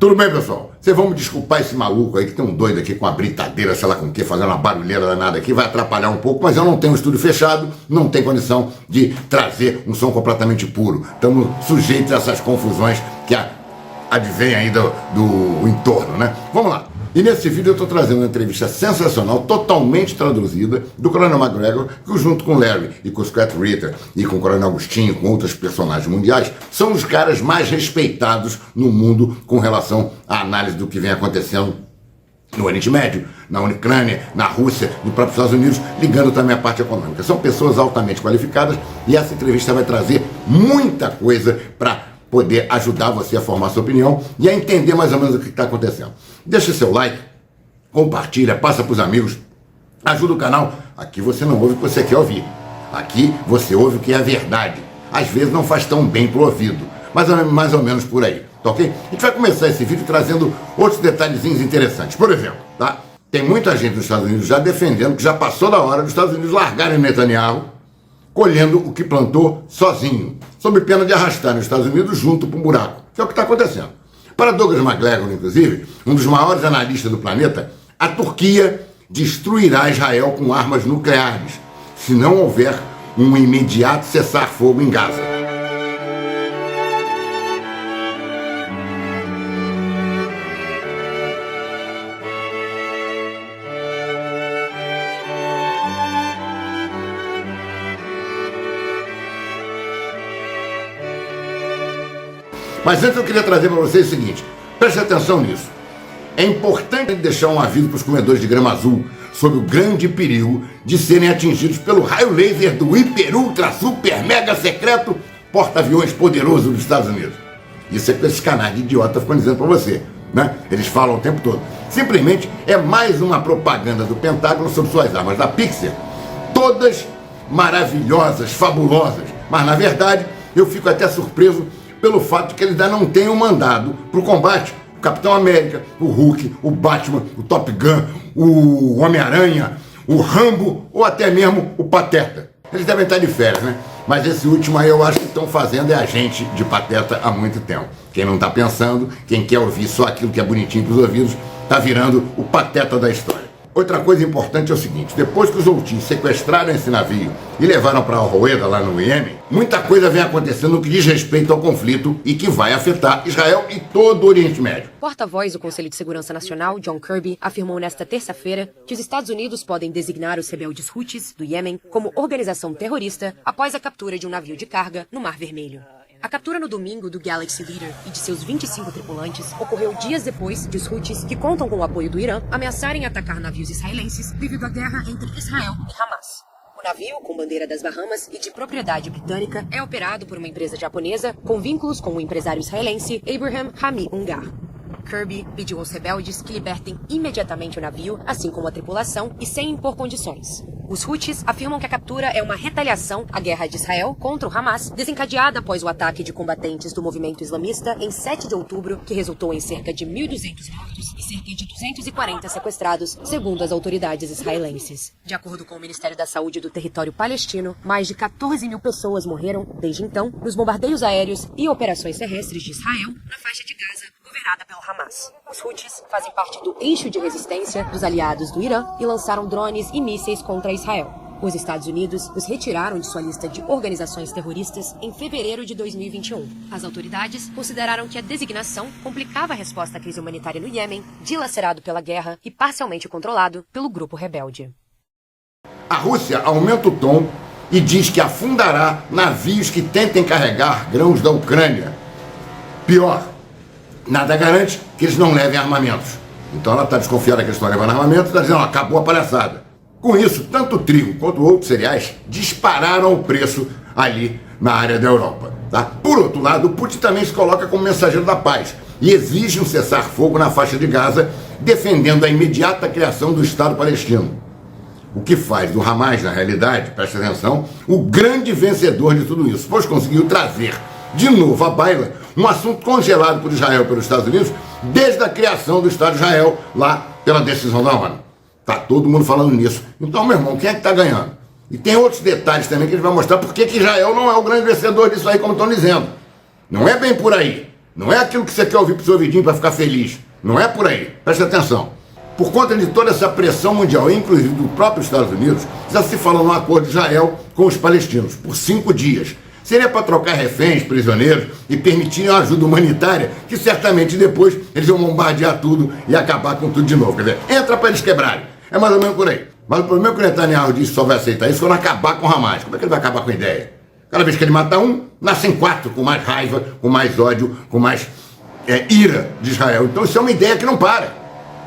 Tudo bem, pessoal? Vocês vão me desculpar esse maluco aí, que tem um doido aqui com uma britadeira, sei lá com o que, fazendo uma barulheira danada aqui, vai atrapalhar um pouco, mas eu não tenho um estúdio fechado, não tenho condição de trazer um som completamente puro. Estamos sujeitos a essas confusões que advêm aí do entorno, né? Vamos lá. E nesse vídeo eu estou trazendo uma entrevista sensacional, totalmente traduzida, do Coronel MacGregor, que junto com o Larry e com o Scott Ritter e com o Coronel Agostinho, com outros personagens mundiais, são os caras mais respeitados no mundo com relação à análise do que vem acontecendo no Oriente Médio, na Ucrânia, na Rússia, no próprio Estados Unidos, ligando também a parte econômica. São pessoas altamente qualificadas e essa entrevista vai trazer muita coisa para poder ajudar você a formar sua opinião e a entender mais ou menos o que está acontecendo. Deixa seu like, compartilha, passa para os amigos, ajuda o canal. Aqui você não ouve o que você quer ouvir. Aqui você ouve o que é a verdade. Às vezes não faz tão bem para o ouvido, mas é mais ou menos por aí, tá ok? A gente vai começar esse vídeo trazendo outros detalhezinhos interessantes. Por exemplo, tá? Tem muita gente nos Estados Unidos já defendendo que já passou da hora dos Estados Unidos largarem Netanyahu colhendo o que plantou sozinho, sob pena de arrastar os Estados Unidos junto para um buraco, que é o que está acontecendo. Para Douglas MacGregor, inclusive, um dos maiores analistas do planeta, a Turquia destruirá Israel com armas nucleares, se não houver um imediato cessar-fogo em Gaza. Mas antes eu queria trazer para vocês o seguinte, preste atenção nisso. É importante deixar um aviso para os comedores de grama azul sobre o grande perigo de serem atingidos pelo raio laser do hiper, ultra, super, mega secreto porta-aviões poderoso dos Estados Unidos. Isso é que esses canais de idiota ficam dizendo para você, né? Eles falam o tempo todo. Simplesmente é mais uma propaganda do Pentágono sobre suas armas da Pixar, todas maravilhosas, fabulosas, mas na verdade eu fico até surpreso pelo fato de que eles ainda não tenham mandado para o combate o Capitão América, o Hulk, o Batman, o Top Gun, o Homem-Aranha, o Rambo ou até mesmo o Pateta. Eles devem estar de férias, né? Mas esse último aí eu acho que estão fazendo é agente de Pateta há muito tempo. Quem não está pensando, quem quer ouvir só aquilo que é bonitinho para os ouvidos, está virando o Pateta da história. Outra coisa importante é o seguinte, depois que os houthis sequestraram esse navio e levaram para Al-Roeda, lá no Iêmen, muita coisa vem acontecendo no que diz respeito ao conflito e que vai afetar Israel e todo o Oriente Médio. Porta-voz do Conselho de Segurança Nacional, John Kirby, afirmou nesta terça-feira que os Estados Unidos podem designar os rebeldes Houthis, do Iêmen, como organização terrorista após a captura de um navio de carga no Mar Vermelho. A captura no domingo do Galaxy Leader e de seus 25 tripulantes ocorreu dias depois de os Houthis, que contam com o apoio do Irã, ameaçarem atacar navios israelenses devido à guerra entre Israel e Hamas. O navio, com bandeira das Bahamas e de propriedade britânica, é operado por uma empresa japonesa com vínculos com o empresário israelense Abraham Hami Ungar. Kirby pediu aos rebeldes que libertem imediatamente o navio, assim como a tripulação, e sem impor condições. Os Houthis afirmam que a captura é uma retaliação à guerra de Israel contra o Hamas, desencadeada após o ataque de combatentes do movimento islamista em 7 de outubro, que resultou em cerca de 1.200 mortos e cerca de 240 sequestrados, segundo as autoridades israelenses. De acordo com o Ministério da Saúde do território palestino, mais de 14 mil pessoas morreram, desde então, nos bombardeios aéreos e operações terrestres de Israel na faixa de Gaza, governada pelo Hamas. Os Houthis fazem parte do eixo de resistência dos aliados do Irã e lançaram drones e mísseis contra Israel. Os Estados Unidos os retiraram de sua lista de organizações terroristas em fevereiro de 2021. As autoridades consideraram que a designação complicava a resposta à crise humanitária no Iêmen, dilacerado pela guerra e parcialmente controlado pelo grupo rebelde. A Rússia aumenta o tom e diz que afundará navios que tentem carregar grãos da Ucrânia. Pior, nada garante que eles não levem armamentos. Então ela está desconfiada que eles estão levando armamentos e está dizendo, acabou a palhaçada. Com isso, tanto o trigo quanto outros cereais dispararam o preço ali na área da Europa. Tá? Por outro lado, o Putin também se coloca como mensageiro da paz e exige um cessar-fogo na faixa de Gaza, defendendo a imediata criação do Estado palestino. O que faz do Hamas, na realidade, preste atenção, o grande vencedor de tudo isso, pois conseguiu trazer de novo à baila um assunto congelado por Israel e pelos Estados Unidos desde a criação do Estado de Israel, lá pela decisão da ONU. Tá todo mundo falando nisso. Então, meu irmão, quem é que tá ganhando? E tem outros detalhes também que ele vai mostrar porque que Israel não é o grande vencedor disso aí, como estão dizendo. Não é bem por aí. Não é aquilo que você quer ouvir pro seu ouvidinho para ficar feliz. Não é por aí. Presta atenção. Por conta de toda essa pressão mundial, inclusive do próprio Estados Unidos, já se falou num acordo de Israel com os palestinos por 5 dias. Seria para trocar reféns, prisioneiros e permitir uma ajuda humanitária que certamente depois eles vão bombardear tudo e acabar com tudo de novo. Quer dizer, entra para eles quebrarem. É mais ou menos por aí. Mas o problema é que o Netanyahu disse que só vai aceitar isso quando acabar com o Hamas. Como é que ele vai acabar com a ideia? Cada vez que ele mata um, nascem 4 com mais raiva, com mais ódio, com mais ira de Israel. Então isso é uma ideia que não para.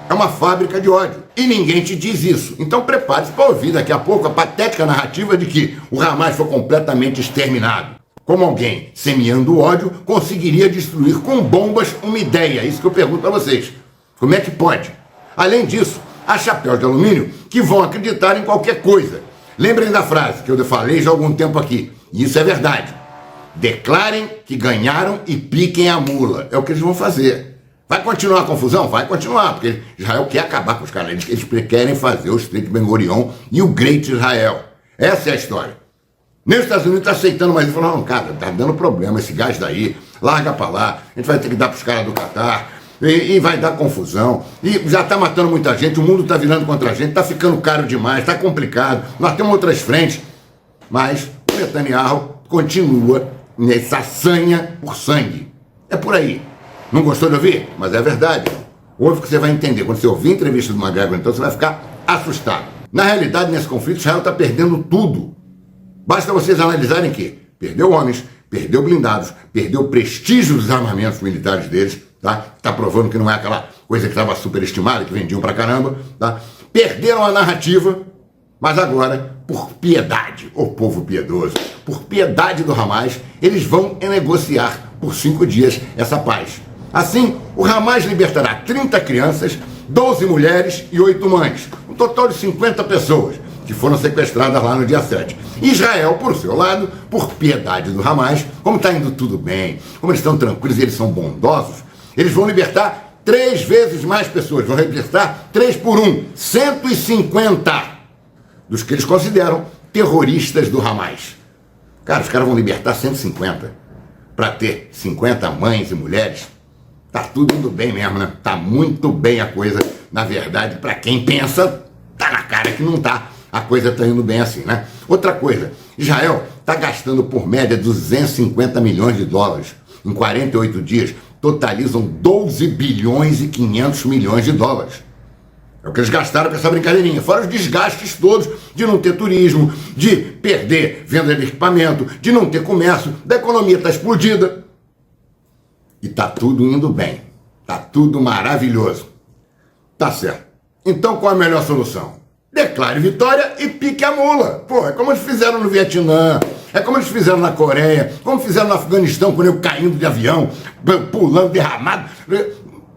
É uma fábrica de ódio. E ninguém te diz isso. Então prepare-se para ouvir daqui a pouco a patética narrativa de que o Hamas foi completamente exterminado. Como alguém, semeando ódio, conseguiria destruir com bombas uma ideia? Isso que eu pergunto para vocês. Como é que pode? Além disso, há chapéus de alumínio que vão acreditar em qualquer coisa. Lembrem da frase que eu falei já há algum tempo aqui. E isso é verdade. Declarem que ganharam e piquem a mula. É o que eles vão fazer. Vai continuar a confusão? Vai continuar, porque Israel quer acabar com os caras. Eles querem fazer o Estreito de Ben Gurion e o Great Israel. Essa é a história. Nem os Estados Unidos está aceitando mais. Ele falou, não, cara, tá dando problema esse gás daí. Larga pra lá. A gente vai ter que dar pros caras do Catar. E vai dar confusão. E já está matando muita gente. O mundo está virando contra a gente. Está ficando caro demais. Está complicado. Nós temos outras frentes. Mas o Netanyahu continua nessa sanha por sangue. É por aí. Não gostou de ouvir? Mas é verdade. Ouve que você vai entender. Quando você ouvir a entrevista do MacGregor, então você vai ficar assustado. Na realidade, nesse conflito, Israel está perdendo tudo. Basta vocês analisarem que perdeu homens, perdeu blindados, perdeu o prestígio dos armamentos militares deles, tá? Está provando que não é aquela coisa que estava superestimada, que vendiam pra caramba, tá? Perderam a narrativa, mas agora, por piedade, o povo piedoso, por piedade do Hamas, eles vão negociar por 5 dias essa paz. Assim, o Hamas libertará 30 crianças, 12 mulheres e 8 mães, um total de 50 pessoas que foram sequestradas lá no dia 7. Israel, por seu lado, por piedade do Hamas, como está indo tudo bem, como eles estão tranquilos e eles são bondosos, eles vão libertar 3 vezes mais pessoas, vão libertar 3 por 1, 150 dos que eles consideram terroristas do Hamas. Cara, os caras vão libertar 150 para ter 50 mães e mulheres. Tá tudo indo bem mesmo, né? Tá muito bem a coisa. Na verdade, para quem pensa, tá na cara que não tá. A coisa tá indo bem assim, né? Outra coisa, Israel tá gastando por média 250 milhões de dólares. Em 48 dias, totalizam 12 bilhões e 500 milhões de dólares. É o que eles gastaram com essa brincadeirinha. Fora os desgastes todos de não ter turismo, de perder venda de equipamento, de não ter comércio, da economia tá explodida. E tá tudo indo bem. Tá tudo maravilhoso. Tá certo. Então qual é a melhor solução? Declare vitória e pique a mula. Pô, é como eles fizeram no Vietnã, é como eles fizeram na Coreia, como fizeram no Afeganistão, quando eu caindo de avião, pulando, derramado.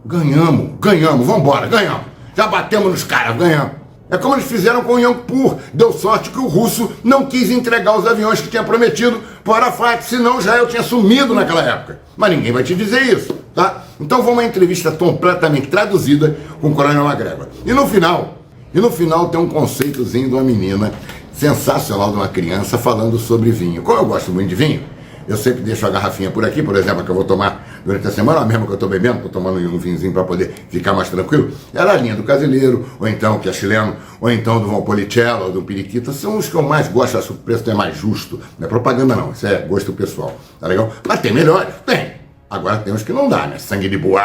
Ganhamos, vambora, ganhamos. Já batemos nos caras, ganhamos. É como eles fizeram com o Yampur. Deu sorte que o russo não quis entregar os aviões que tinha prometido para Arafat, senão Israel tinha sumido naquela época. Mas ninguém vai te dizer isso, tá? Então vamos uma entrevista completamente traduzida com o Coronel MacGregor. E no final tem um conceitozinho de uma menina sensacional, de uma criança, falando sobre vinho. Como eu gosto muito de vinho, eu sempre deixo a garrafinha por aqui, por exemplo, que eu vou tomar durante a semana, a mesma que eu estou bebendo, estou tomando um vinhozinho para poder ficar mais tranquilo. Era a linha do Casileiro, ou então que é chileno, ou então do Valpolicella, ou do Periquita. São os que eu mais gosto, acho que o preço é mais justo. Não é propaganda não, isso é gosto pessoal, tá legal? Mas tem melhores? Tem. Agora tem uns que não dá, né? Sangue de bois,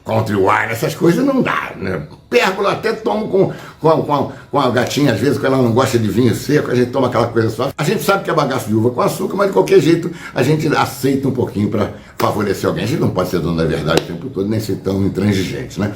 country wine, essas coisas não dá, né? Pérgola até tomo com a gatinha, às vezes, quando ela não gosta de vinho seco, a gente toma aquela coisa só. A gente sabe que é bagaço de uva com açúcar, mas de qualquer jeito a gente aceita um pouquinho para favorecer alguém. A gente não pode ser dono da verdade o tempo todo, nem ser tão intransigente, né?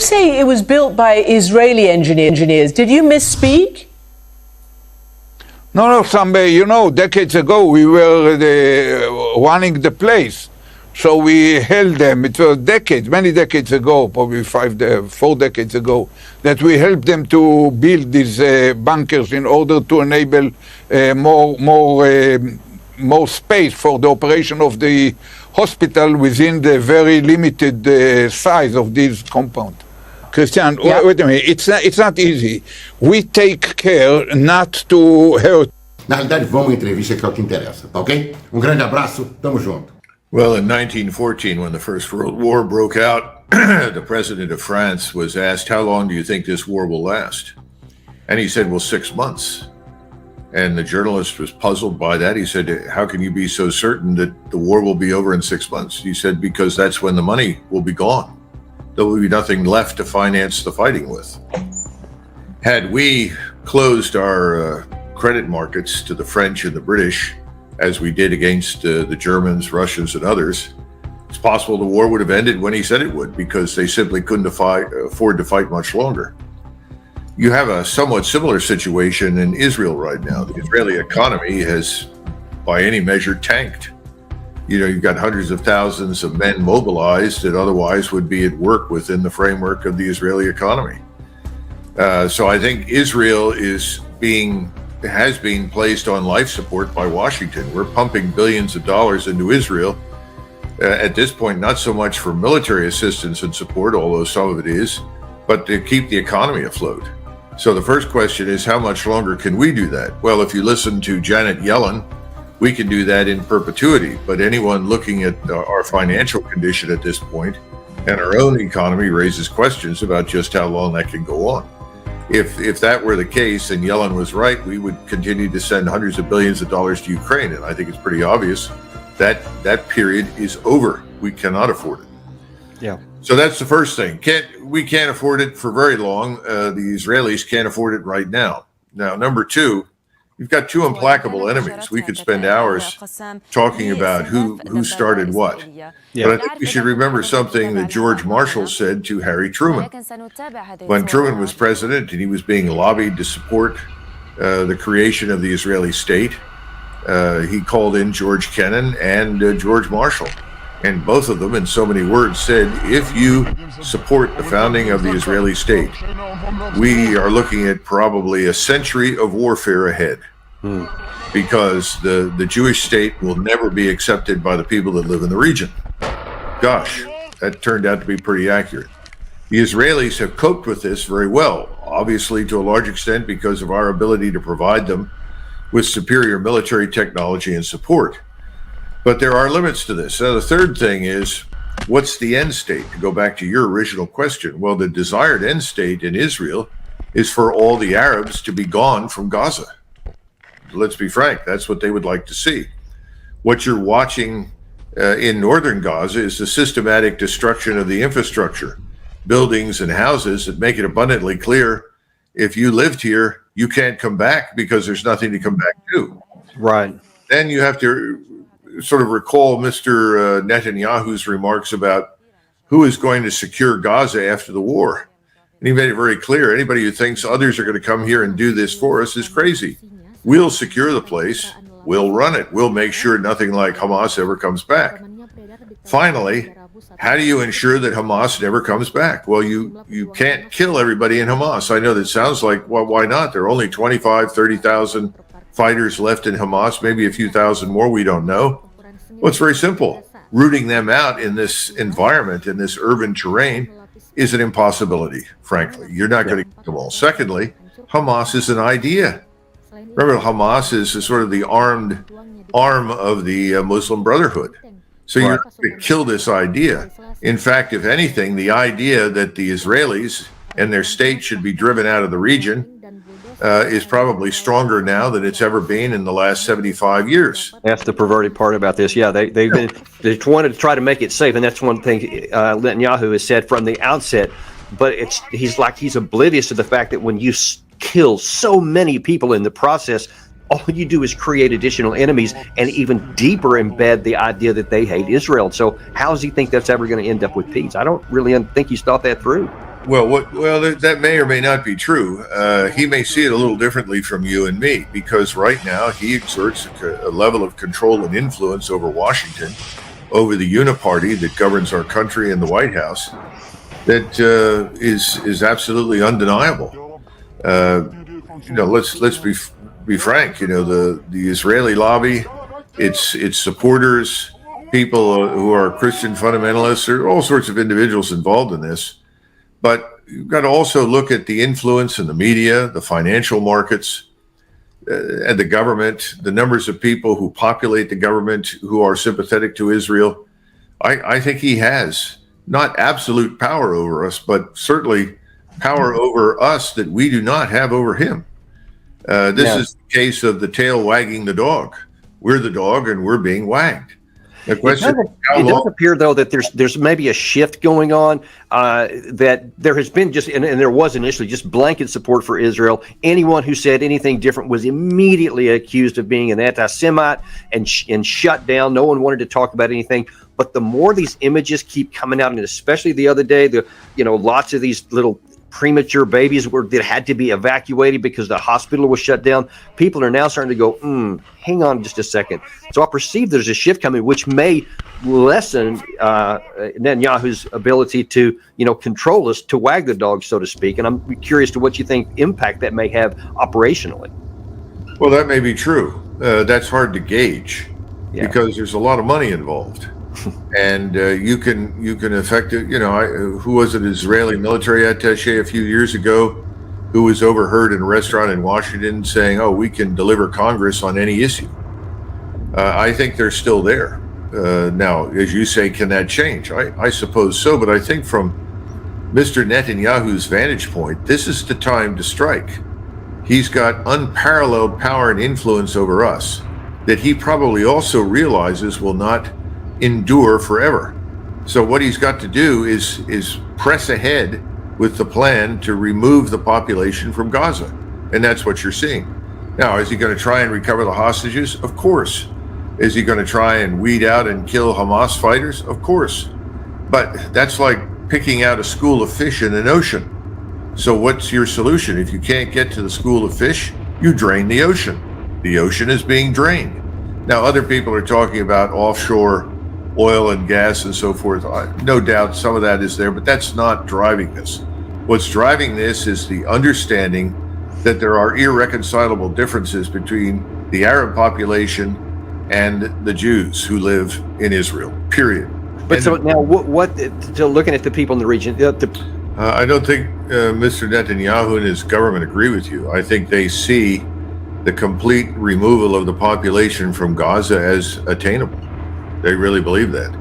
say it was built by Israeli engineers, did you misspeak? No, some, decades ago we were running the place. So we held them. It was many decades ago, probably 4 decades ago, that we helped them to build these bunkers in order to enable more space for the operation of the hospital within the very limited size of this compound. Christian, Yeah. wait a minute. It's not easy. We take care not to hurt. Na realidade, vamos à entrevista que é o que interessa, tá ok? Um grande abraço, tamo junto. Well, in 1914, when the First World War broke out, the president of France was asked, how long do you think this war will last? And he said, well, 6 months. And the journalist was puzzled by that. He said, how can you be so certain that the war will be over in 6 months? He said, because that's when the money will be gone. There will be nothing left to finance the fighting with. Had we closed our credit markets to the French and the British, as we did against the Germans, Russians, and others, it's possible the war would have ended when he said it would, because they simply couldn't afford to fight much longer. You have a somewhat similar situation in Israel right now. The Israeli economy has, by any measure, tanked. You've got hundreds of thousands of men mobilized that otherwise would be at work within the framework of the Israeli economy. So I think Israel has been placed on life support by Washington. We're pumping billions of dollars into Israel at this point, not so much for military assistance and support, although some of it is, but to keep the economy afloat. So the first question is, how much longer can we do that? Well, if you listen to Janet Yellen, we can do that in perpetuity. But anyone looking at our financial condition at this point and our own economy raises questions about just how long that can go on. If that were the case and Yellen was right, we would continue to send hundreds of billions of dollars to Ukraine. And I think it's pretty obvious that that period is over. We cannot afford it. Yeah. So that's the first thing. We can't afford it for very long. The Israelis can't afford it right now. Now, number two, you've got two implacable enemies. We could spend hours talking about who started what. Yeah. But I think we should remember something that George Marshall said to Harry Truman. When Truman was president and he was being lobbied to support the creation of the Israeli state, he called in George Kennan and George Marshall. And both of them, in so many words, said, if you support the founding of the Israeli state, we are looking at probably a century of warfare ahead. Because the Jewish state will never be accepted by the people that live in the region. Gosh, that turned out to be pretty accurate. The Israelis have coped with this very well, obviously to a large extent because of our ability to provide them with superior military technology and support. But there are limits to this. Now, the third thing is, what's the end state? To go back to your original question, well, the desired end state in Israel is for all the Arabs to be gone from Gaza. Let's be frank, that's what they would like to see. What you're watching in northern Gaza is the systematic destruction of the infrastructure, buildings and houses that make it abundantly clear if you lived here, you can't come back because there's nothing to come back to. Right. Then you have to sort of recall Mr. Netanyahu's remarks about who is going to secure Gaza after the war. And he made it very clear, anybody who thinks others are going to come here and do this for us is crazy. We'll secure the place, we'll run it, we'll make sure nothing like Hamas ever comes back. Finally, how do you ensure that Hamas never comes back? Well, you can't kill everybody in Hamas. I know that sounds like, well, why not? There are only 25, 30,000 fighters left in Hamas, maybe a few thousand more, we don't know. Well, it's very simple. Rooting them out in this environment, in this urban terrain, is an impossibility, frankly. You're not going to get them all. Secondly, Hamas is an idea. Remember, Hamas is sort of the armed arm of the Muslim Brotherhood. So you're going to kill this idea. In fact, if anything, the idea that the Israelis and their state should be driven out of the region is probably stronger now than it's ever been in the last 75 years. That's the perverted part about this. Yeah, they wanted to try to make it safe, and that's one thing Netanyahu has said from the outset. But he's oblivious to the fact that when you kill so many people in the process, all you do is create additional enemies and even deeper embed the idea that they hate Israel. So how does he think that's ever going to end up with peace? I don't really think he's thought that through. Well, that may or may not be true. He may see it a little differently from you and me, because right now he exerts a level of control and influence over Washington, over the uniparty that governs our country and the White House, that is absolutely undeniable. Let's be frank. The Israeli lobby, its supporters, people who are Christian fundamentalists, there are all sorts of individuals involved in this. But you've got to also look at the influence in the media, the financial markets, and the government, the numbers of people who populate the government who are sympathetic to Israel. I think he has not absolute power over us, but certainly power over us that we do not have over him. This is the case of the tail wagging the dog. We're the dog and we're being wagged. The question it does appear, though, that there's maybe a shift going on, that there has been and there was initially just blanket support for Israel. Anyone who said anything different was immediately accused of being an anti-Semite and shut down. No one wanted to talk about anything. But the more these images keep coming out, and especially the other day, lots of these little premature babies that had to be evacuated because the hospital was shut down. People are now starting to go, hang on just a second. So I perceive there's a shift coming, which may lessen Netanyahu's ability to, control us, to wag the dog, so to speak. And I'm curious to what you think impact that may have operationally. Well, that may be true. That's hard to gauge because there's a lot of money involved. And you can affect it. Who was it? Israeli military attaché a few years ago who was overheard in a restaurant in Washington saying, "Oh, we can deliver Congress on any issue." I think they're still there. Now, as you say, can that change? I suppose so. But I think from Mr. Netanyahu's vantage point, this is the time to strike. He's got unparalleled power and influence over us that he probably also realizes will not endure forever. So what he's got to do is press ahead with the plan to remove the population from Gaza. And that's what you're seeing. Now, is he going to try and recover the hostages? Of course. Is he going to try and weed out and kill Hamas fighters? Of course. But that's like picking out a school of fish in an ocean. So what's your solution? If you can't get to the school of fish, you drain the ocean. The ocean is being drained. Now, other people are talking about offshore oil and gas and so forth. No doubt some of that is there, but that's not driving this. What's driving this is the understanding that there are irreconcilable differences between the Arab population and the Jews who live in Israel, period. But so now looking at the people in the region, I don't think Mr. Netanyahu and his government agree with you. I think they see the complete removal of the population from Gaza as attainable. They really believe that.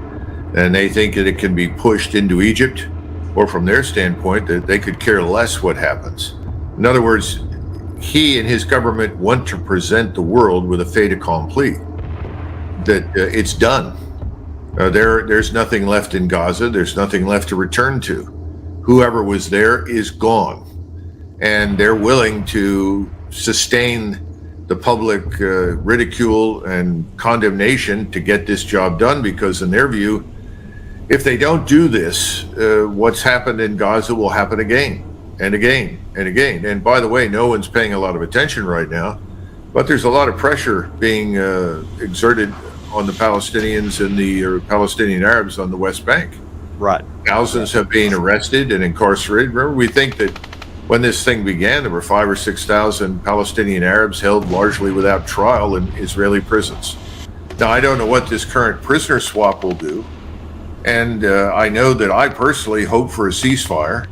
And they think that it can be pushed into Egypt, or from their standpoint, that they could care less what happens. In other words, he and his government want to present the world with a fait accompli, that it's done. There's nothing left in Gaza. There's nothing left to return to. Whoever was there is gone. And they're willing to sustain the public ridicule and condemnation to get this job done, because in their view, if they don't do this, what's happened in Gaza will happen again and again and again. And by the way, no one's paying a lot of attention right now, but there's a lot of pressure being exerted on the Palestinians and the Palestinian Arabs on the West Bank. Right. Thousands have been arrested and incarcerated. Remember, we think that when this thing began, there were 5,000 or 6,000 Palestinian Arabs held largely without trial in Israeli prisons. Now, I don't know what this current prisoner swap will do. And I know that I personally hope for a ceasefire,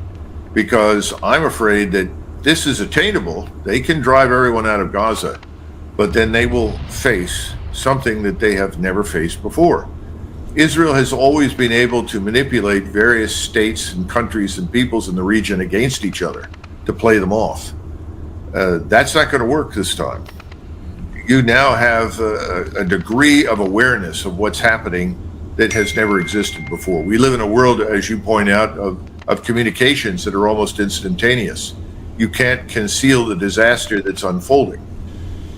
because I'm afraid that this is attainable. They can drive everyone out of Gaza, but then they will face something that they have never faced before. Israel has always been able to manipulate various states and countries and peoples in the region against each other to play them off. That's not going to work this time. You now have a degree of awareness of what's happening that has never existed before. We live in a world, as you point out, of communications that are almost instantaneous. You can't conceal the disaster that's unfolding.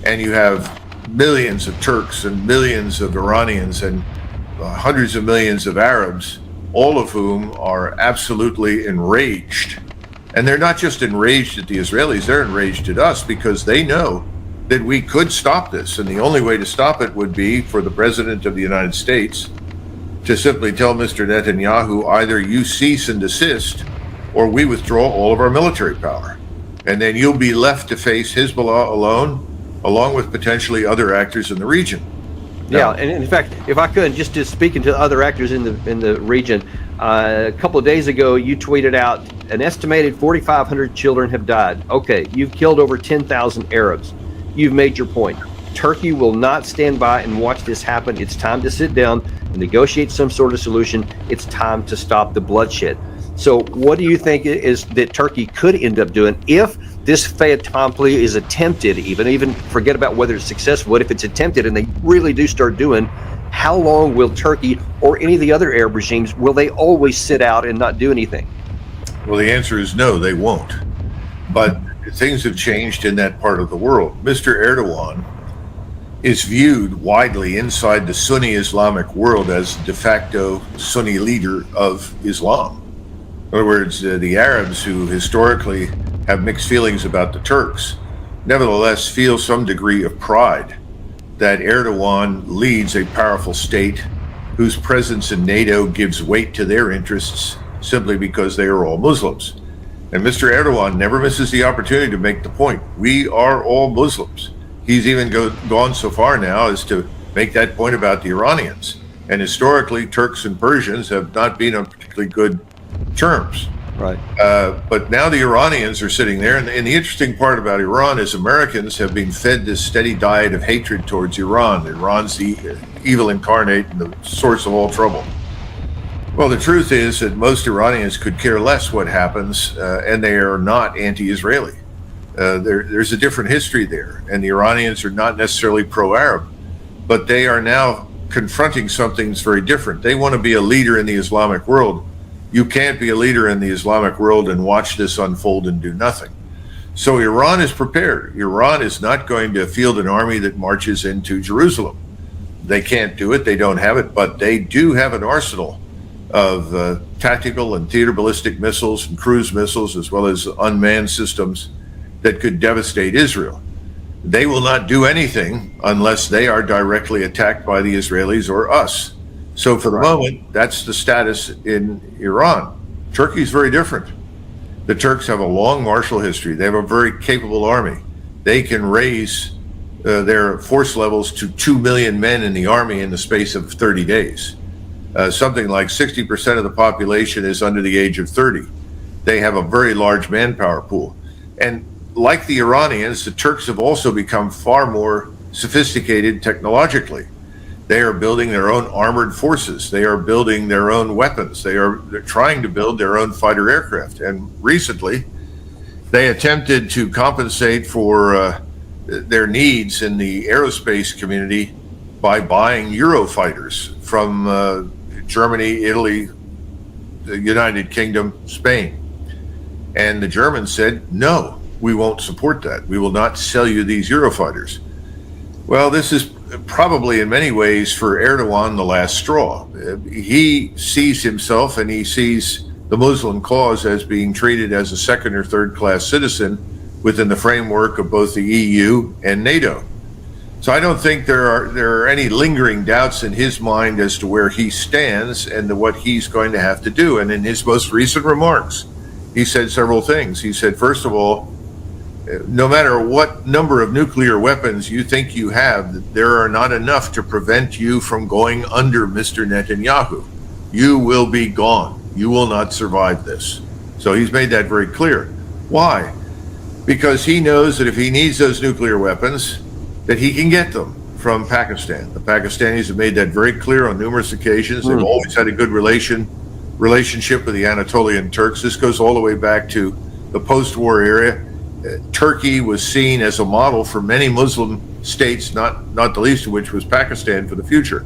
And you have millions of Turks and millions of Iranians and hundreds of millions of Arabs all of whom are absolutely enraged. And they're not just enraged at the Israelis, they're enraged at us because they know that we could stop this. And the only way to stop it would be for the President of the United States to simply tell Mr. Netanyahu, either you cease and desist or we withdraw all of our military power. And then you'll be left to face Hezbollah alone, along with potentially other actors in the region. Yeah, and in fact, if I could, just to speaking to other actors in the region, a couple of days ago, you tweeted out an estimated 4,500 children have died. Okay, you've killed over 10,000 Arabs. You've made your point. Turkey will not stand by and watch this happen. It's time to sit down and negotiate some sort of solution. It's time to stop the bloodshed. So what do you think is that Turkey could end up doing if this fait accompli is attempted, even forget about whether it's successful, what if it's attempted and they really do start doing, how long will Turkey or any of the other Arab regimes, will they always sit out and not do anything? Well, the answer is no, they won't. But things have changed in that part of the world. Mr. Erdogan is viewed widely inside the Sunni Islamic world as de facto Sunni leader of Islam. In other words, the Arabs, who historically have mixed feelings about the Turks, nevertheless feel some degree of pride that Erdogan leads a powerful state whose presence in NATO gives weight to their interests simply because they are all Muslims. And Mr. Erdogan never misses the opportunity to make the point, we are all Muslims. He's even gone so far now as to make that point about the Iranians. And historically, Turks and Persians have not been on particularly good terms. Right. But now the Iranians are sitting there. And the interesting part about Iran is Americans have been fed this steady diet of hatred towards Iran. Iran's the evil incarnate and the source of all trouble. Well, the truth is that most Iranians could care less what happens, and they are not anti-Israeli. There's a different history there, and the Iranians are not necessarily pro-Arab, but they are now confronting something that's very different. They want to be a leader in the Islamic world. You can't be a leader in the Islamic world and watch this unfold and do nothing. So Iran is prepared. Iran is not going to field an army that marches into Jerusalem. They can't do it. They don't have it, but they do have an arsenal of tactical and theater ballistic missiles and cruise missiles, as well as unmanned systems that could devastate Israel. They will not do anything unless they are directly attacked by the Israelis or us. So for the moment, that's the status in Iran. Turkey is very different. The Turks have a long martial history. They have a very capable army. They can raise their force levels to 2 million men in the army in the space of 30 days. Something like 60% of the population is under the age of 30. They have a very large manpower pool. And like the Iranians, the Turks have also become far more sophisticated technologically. They are building their own armored forces. They are building their own weapons. They're trying to build their own fighter aircraft. And recently, they attempted to compensate for their needs in the aerospace community by buying Eurofighters from Germany, Italy, the United Kingdom, Spain. And the Germans said, no, we won't support that. We will not sell you these Eurofighters. Well, this is probably in many ways for Erdogan the last straw. He sees himself and he sees the Muslim cause as being treated as a second or third class citizen within the framework of both the EU and NATO. So I don't think there are any lingering doubts in his mind as to where he stands and what he's going to have to do. And in his most recent remarks, he said several things. He said, first of all, no matter what number of nuclear weapons you think you have, there are not enough to prevent you from going under Mr. Netanyahu. You will be gone. You will not survive this. So he's made that very clear. Why? Because he knows that if he needs those nuclear weapons, that he can get them from Pakistan. The Pakistanis have made that very clear on numerous occasions. They've always had a good relationship with the Anatolian Turks. This goes all the way back to the post-war era. Turkey was seen as a model for many Muslim states, not the least of which was Pakistan, for the future.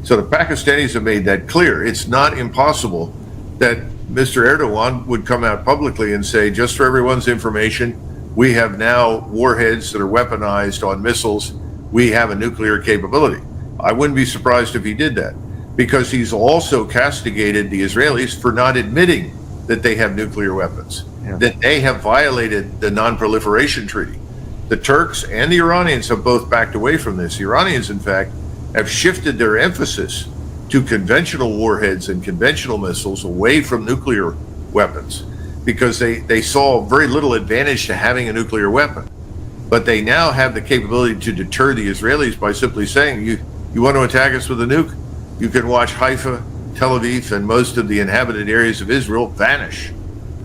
So the Pakistanis have made that clear. It's not impossible that Mr. Erdogan would come out publicly and say, just for everyone's information, we have now warheads that are weaponized on missiles. We have a nuclear capability. I wouldn't be surprised if he did that. because he's also castigated the Israelis for not admitting that they have nuclear weapons, that they have violated the non-proliferation treaty. The Turks and the Iranians have both backed away from this. The Iranians, in fact, have shifted their emphasis to conventional warheads and conventional missiles away from nuclear weapons because they saw very little advantage to having a nuclear weapon. But they now have the capability to deter the Israelis by simply saying, you want to attack us with a nuke? You can watch Haifa, Tel Aviv, and most of the inhabited areas of Israel vanish.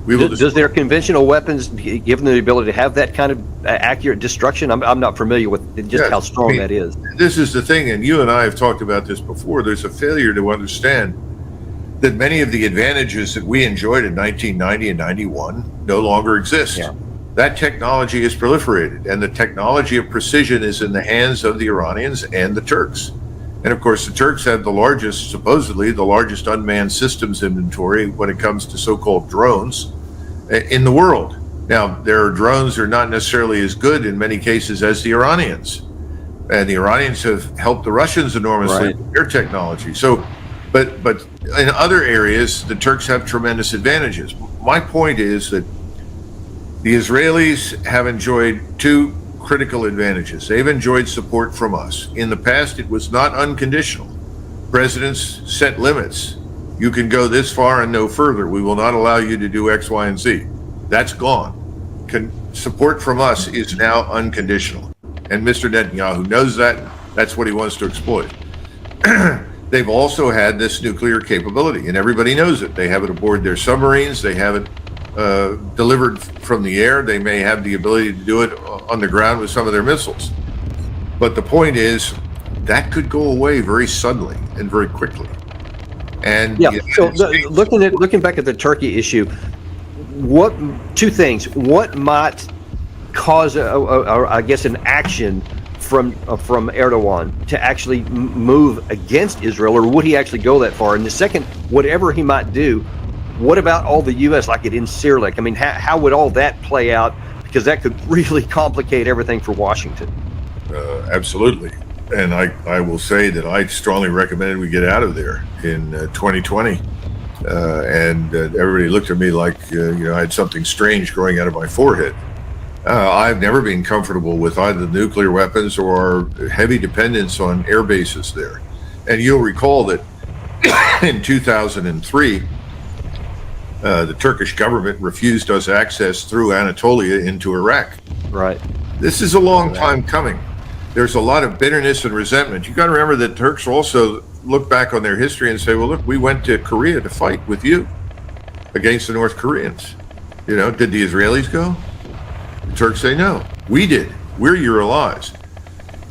Does their conventional weapons give them the ability to have that kind of accurate destruction? I'm not familiar with just how strong that is. This is the thing, and you and I have talked about this before. There's a failure to understand that many of the advantages that we enjoyed in 1990 and 91 no longer exist. Yeah. That technology is proliferated, and the technology of precision is in the hands of the Iranians and the Turks. And of course, the Turks have supposedly the largest unmanned systems inventory when it comes to so-called drones in the world. Now, their drones are not necessarily as good in many cases as the Iranians. And the Iranians have helped the Russians enormously with their technology. So, but in other areas, the Turks have tremendous advantages. My point is that the Israelis have enjoyed two critical advantages. They've enjoyed support from us. In the past, it was not unconditional. Presidents set limits. You can go this far and no further. We will not allow you to do X, Y, and Z. That's gone. Support from us is now unconditional. And Mr. Netanyahu knows that. That's what he wants to exploit. They've also had this nuclear capability, and everybody knows it. They have it aboard their submarines. They have it delivered from the air. They may have the ability to do it on the ground with some of their missiles. But the point is, that could go away very suddenly and very quickly. And so looking back at the Turkey issue, two things? What might cause, I guess, an action from Erdogan to actually move against Israel, or would he actually go that far? And the second, whatever he might do, what about all the U.S. like it in Sirleck? I mean, how would all that play out? Because that could really complicate everything for Washington. Absolutely. And I will say that I strongly recommended we get out of there in 2020. And everybody looked at me like, I had something strange growing out of my forehead. I've never been comfortable with either nuclear weapons or heavy dependence on air bases there. And you'll recall that in 2003, the Turkish government refused us access through Anatolia into Iraq. Right. This is a long time coming. There's a lot of bitterness and resentment. You got to remember that Turks also look back on their history and say, well, look, we went to Korea to fight with you against the North Koreans. Did the Israelis go? The Turks say no. We did. We're your allies.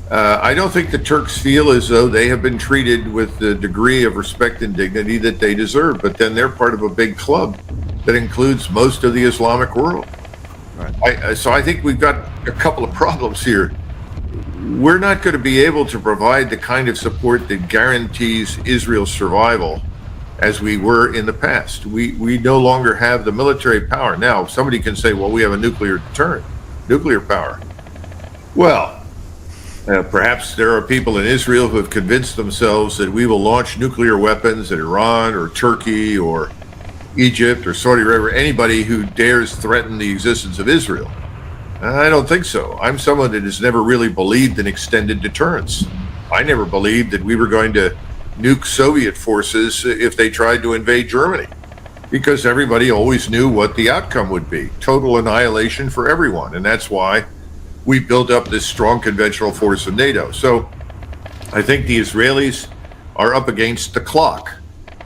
I don't think the Turks feel as though they have been treated with the degree of respect and dignity that they deserve, but then they're part of a big club that includes most of the Islamic world. Right. So I think we've got a couple of problems here. We're not going to be able to provide the kind of support that guarantees Israel's survival as we were in the past. We no longer have the military power. Now, somebody can say, well, we have a nuclear deterrent, nuclear power. Well, perhaps there are people in Israel who have convinced themselves that we will launch nuclear weapons at Iran or Turkey or Egypt or Saudi Arabia, anybody who dares threaten the existence of Israel. I don't think so. I'm someone that has never really believed in extended deterrence. I never believed that we were going to nuke Soviet forces if they tried to invade Germany, because everybody always knew what the outcome would be: total annihilation for everyone. And that's why we built up this strong conventional force of NATO. So I think the Israelis are up against the clock.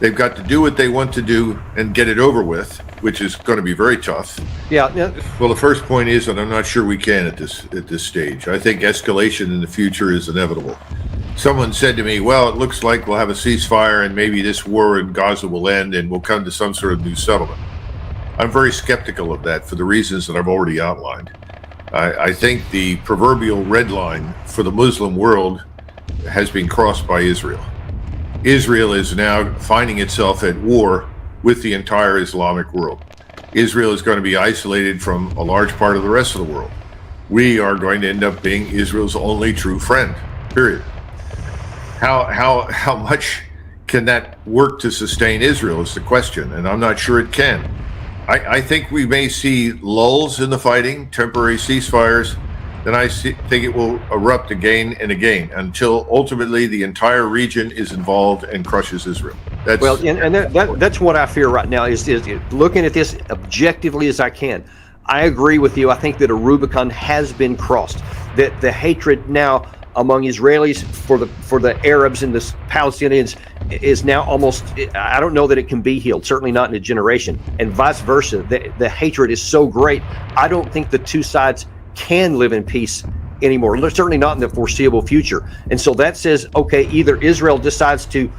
They've got to do what they want to do and get it over with, which is going to be very tough. Yeah. Well, the first point is that I'm not sure we can at this stage. I think escalation in the future is inevitable. Someone said to me, well, it looks like we'll have a ceasefire and maybe this war in Gaza will end and we'll come to some sort of new settlement. I'm very skeptical of that for the reasons that I've already outlined. I think the proverbial red line for the Muslim world has been crossed by Israel. Israel is now finding itself at war with the entire Islamic world. Israel is going to be isolated from a large part of the rest of the world. We are going to end up being Israel's only true friend, period. How much can that work to sustain Israel is the question, and I'm not sure it can. I think we may see lulls in the fighting, temporary ceasefires, then think it will erupt again and again until ultimately the entire region is involved and crushes Israel. That's what I fear right now is looking at this objectively as I can. I agree with you. I think that a Rubicon has been crossed, that the hatred now among Israelis for the Arabs and the Palestinians is now almost, I don't know that it can be healed, certainly not in a generation, and vice versa. The hatred is so great, I don't think the two sides can live in peace anymore, certainly not in the foreseeable future. And so that says, okay, either Israel decides to,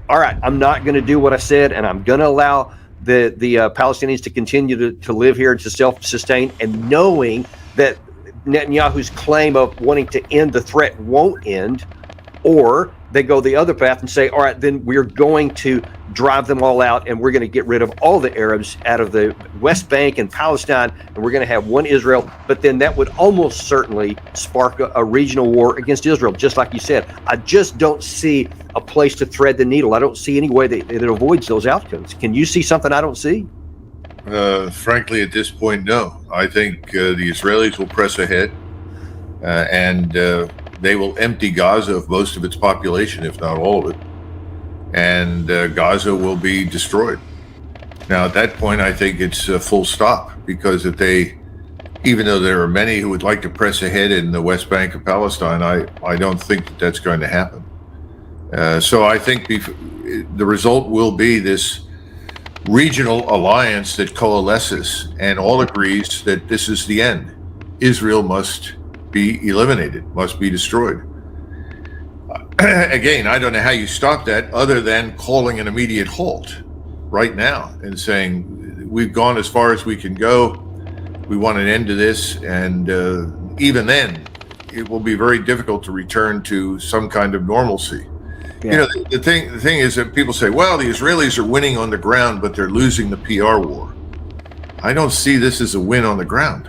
all right, I'm not going to do what I said, and I'm going to allow the Palestinians to continue to live here and to self-sustain, and knowing that Netanyahu's claim of wanting to end the threat won't end, or they go the other path and say, all right, then we're going to drive them all out, and we're going to get rid of all the Arabs out of the West Bank and Palestine, and we're going to have one Israel. But then that would almost certainly spark a regional war against Israel, just like you said. I just don't see a place to thread the needle. I don't see any way that it avoids those outcomes. Can you see something I don't see? Frankly, at this point, no. I think the Israelis will press ahead, and they will empty Gaza of most of its population, if not all of it, and Gaza will be destroyed. Now, at that point, I think it's a full stop, because even though there are many who would like to press ahead in the West Bank of Palestine, I don't think that that's going to happen. So I think the result will be this regional alliance that coalesces and all agrees that this is the end. Israel must be eliminated, must be destroyed. Again, I don't know how you stop that other than calling an immediate halt right now and saying, we've gone as far as we can go. We want an end to this. And even then, it will be very difficult to return to some kind of normalcy. Yeah. You know, the thing is that people say, well, the Israelis are winning on the ground, but they're losing the PR war. I don't see this as a win on the ground.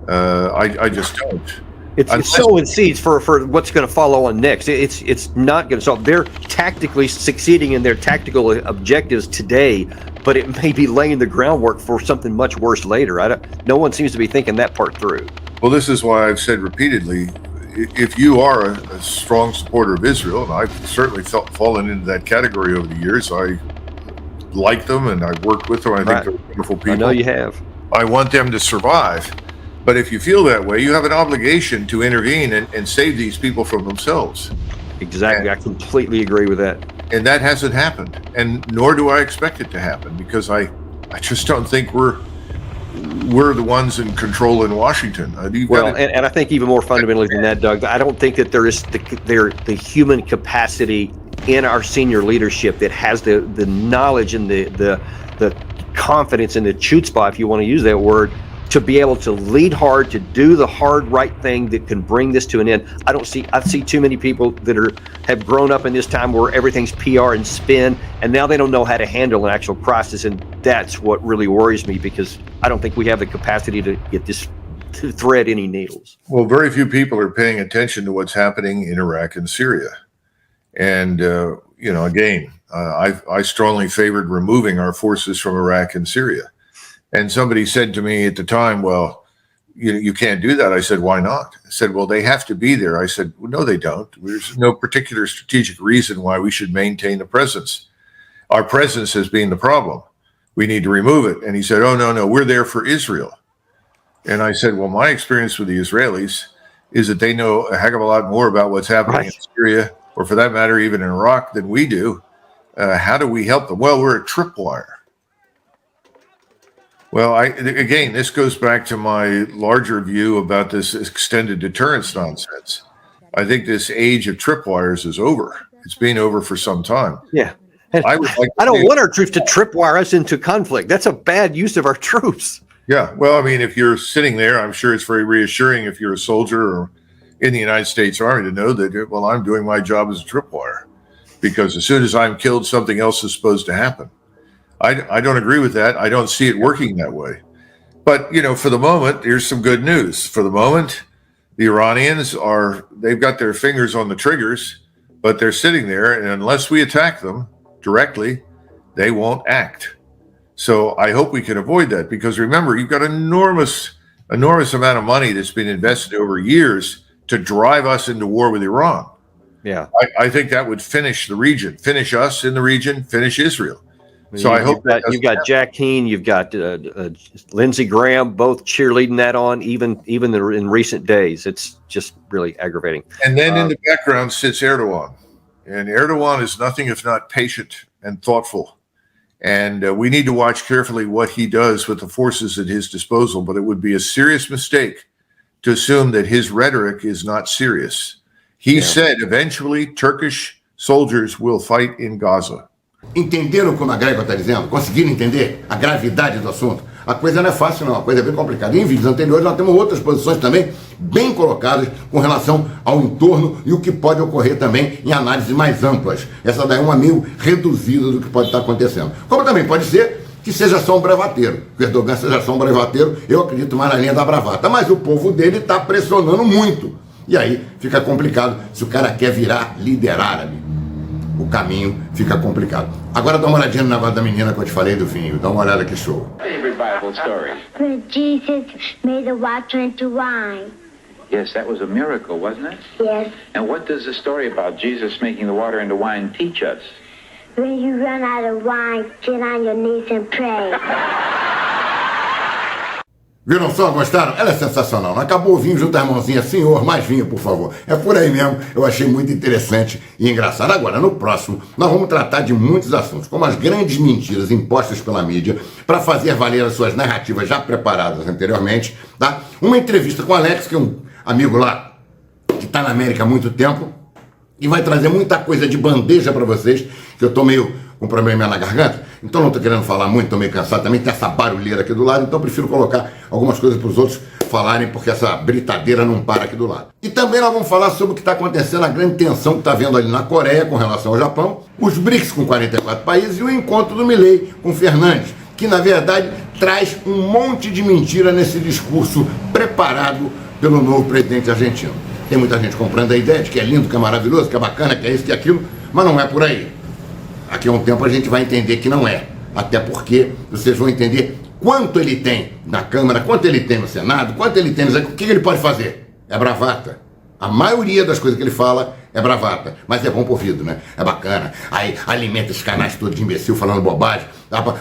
I just don't. It's sowing seeds for what's going to follow on next. It's not going to solve. They're tactically succeeding in their tactical objectives today, but it may be laying the groundwork for something much worse later. No one seems to be thinking that part through. Well, this is why I've said repeatedly, if you are a strong supporter of Israel, and I've certainly fallen into that category over the years, I like them and I've worked with them. I think they're wonderful people. I know you have. I want them to survive. But if you feel that way, you have an obligation to intervene and save these people from themselves. Exactly. I completely agree with that. And that hasn't happened. And nor do I expect it to happen, because I just don't think we're the ones in control in Washington. And I think even more fundamentally than that, Doug, I don't think that there is the human capacity in our senior leadership that has the knowledge and the confidence and the chutzpah, if you want to use that word, to be able to lead hard, to do the hard right thing that can bring this to an end. I see too many people that have grown up in this time where everything's PR and spin, and now they don't know how to handle an actual crisis, and that's what really worries me, because I don't think we have the capacity to get this to thread any needles. Well, very few people are paying attention to what's happening in Iraq and Syria. And, again, I strongly favored removing our forces from Iraq and Syria. And somebody said to me at the time, well, you can't do that. I said, why not? I said, well, they have to be there. I said, well, no, they don't. There's no particular strategic reason why we should maintain a presence. Our presence has been the problem. We need to remove it. And he said, oh, no, we're there for Israel. And I said, well, my experience with the Israelis is that they know a heck of a lot more about what's happening in Syria, or for that matter, even in Iraq, than we do. How do we help them? Well, we're a tripwire. Well, again, this goes back to my larger view about this extended deterrence nonsense. I think this age of tripwires is over. It's been over for some time. Yeah. I don't want our troops to tripwire us into conflict. That's a bad use of our troops. Yeah. Well, I mean, if you're sitting there, I'm sure it's very reassuring if you're a soldier or in the United States Army to know that, well, I'm doing my job as a tripwire, because as soon as I'm killed, something else is supposed to happen. I don't agree with that. I don't see it working that way. But, for the moment, here's some good news. For the moment, the Iranians they've got their fingers on the triggers, but they're sitting there, and unless we attack them directly, they won't act. So I hope we can avoid that, because remember, you've got enormous amount of money that's been invested over years to drive us into war with Iran. Yeah. I think that would finish the region, finish us in the region, finish Israel. So I hope you've got Jack Keane, you've got Lindsey Graham, both cheerleading that on, even in recent days. It's just really aggravating. And then in the background sits Erdogan, and Erdogan is nothing if not patient and thoughtful. And we need to watch carefully what he does with the forces at his disposal. But it would be a serious mistake to assume that his rhetoric is not serious. He said eventually Turkish soldiers will fight in Gaza. Entenderam o que o MacGregor está dizendo? Conseguiram entender a gravidade do assunto? A coisa não é fácil, não. A coisa é bem complicada. Em vídeos anteriores nós temos outras posições também bem colocadas com relação ao entorno e o que pode ocorrer também em análises mais amplas. Essa daí é uma meio reduzida do que pode estar acontecendo. Como também pode ser que seja só um bravateiro. Que o Erdogan seja só um bravateiro, eu acredito mais na linha da bravata. Mas o povo dele está pressionando muito. E aí fica complicado se o cara quer virar líder árabe. O caminho fica complicado. Agora dá uma olhadinha no negócio da menina que eu te falei do vinho. Dá uma olhada que show. Favorite Bible story? When Jesus made the water into wine. Yes, that was a miracle, wasn't it? Yes. And what does the story about Jesus making the water into wine teach us? When you run out of wine, get on your knees and pray. Viram só? Gostaram? Ela é sensacional. Não acabou o vinho junto à irmãozinha. Senhor, mais vinho, por favor. É por aí mesmo. Eu achei muito interessante e engraçado. Agora, no próximo, nós vamos tratar de muitos assuntos, como as grandes mentiras impostas pela mídia para fazer valer as suas narrativas já preparadas anteriormente, tá? Uma entrevista com o Alex, que é um amigo lá que está na América há muito tempo e vai trazer muita coisa de bandeja para vocês, que eu tô meio com problema na garganta, então não tô querendo falar muito, tô meio cansado também, tem essa barulheira aqui do lado, então eu prefiro colocar algumas coisas para os outros falarem, porque essa britadeira não para aqui do lado. E também nós vamos falar sobre o que está acontecendo, a grande tensão que está havendo ali na Coreia com relação ao Japão, os BRICS com 44 países e o encontro do Milei com Fernandes, que na verdade traz um monte de mentira nesse discurso preparado pelo novo presidente argentino. Tem muita gente comprando a ideia de que é lindo, que é maravilhoso, que é bacana, que é isso, que é aquilo, mas não é por aí. Daqui a um tempo a gente vai entender que não é. Até porque vocês vão entender quanto ele tem na Câmara, quanto ele tem no Senado, quanto ele tem... O que ele pode fazer? É bravata. A maioria das coisas que ele fala é bravata. Mas é bom pro ouvido, né? É bacana. Aí alimenta esses canais todos de imbecil falando bobagem,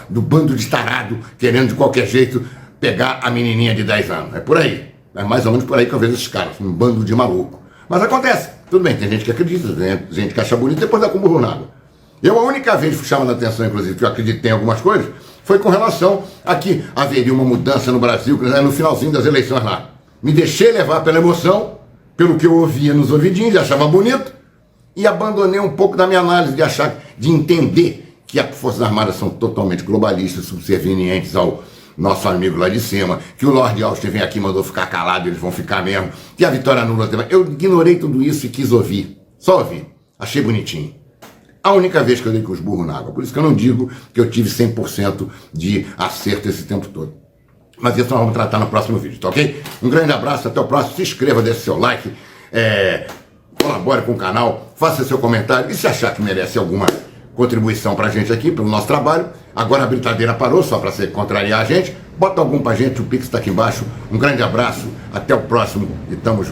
do bando de tarado querendo de qualquer jeito pegar a menininha de 10 anos. É por aí. É mais ou menos por aí que eu vejo esses caras. Um bando de maluco. Mas acontece. Tudo bem, tem gente que acredita, tem gente que acha bonito e depois dá com burro nada. Eu, a única vez que chamando a atenção, inclusive, que eu acreditei em algumas coisas, foi com relação a que haveria uma mudança no Brasil, no finalzinho das eleições lá. Me deixei levar pela emoção, pelo que eu ouvia nos ouvidinhos, achava bonito, e abandonei um pouco da minha análise de entender que as Forças Armadas são totalmente globalistas, subservientes ao nosso amigo lá de cima, que o Lord Austin vem aqui e mandou ficar calado, eles vão ficar mesmo, que a vitória nula... Eu ignorei tudo isso e quis ouvir. Só ouvi. Achei bonitinho. A única vez que eu dei com os burros na água. Por isso que eu não digo que eu tive 100% de acerto esse tempo todo. Mas isso nós vamos tratar no próximo vídeo, tá ok? Um grande abraço, até o próximo. Se inscreva, deixe seu like, colabore com o canal, faça seu comentário. E se achar que merece alguma contribuição pra gente aqui, pelo nosso trabalho, agora a britadeira parou, só para contrariar a gente, bota algum pra gente, o Pix tá aqui embaixo. Um grande abraço, até o próximo e tamo junto.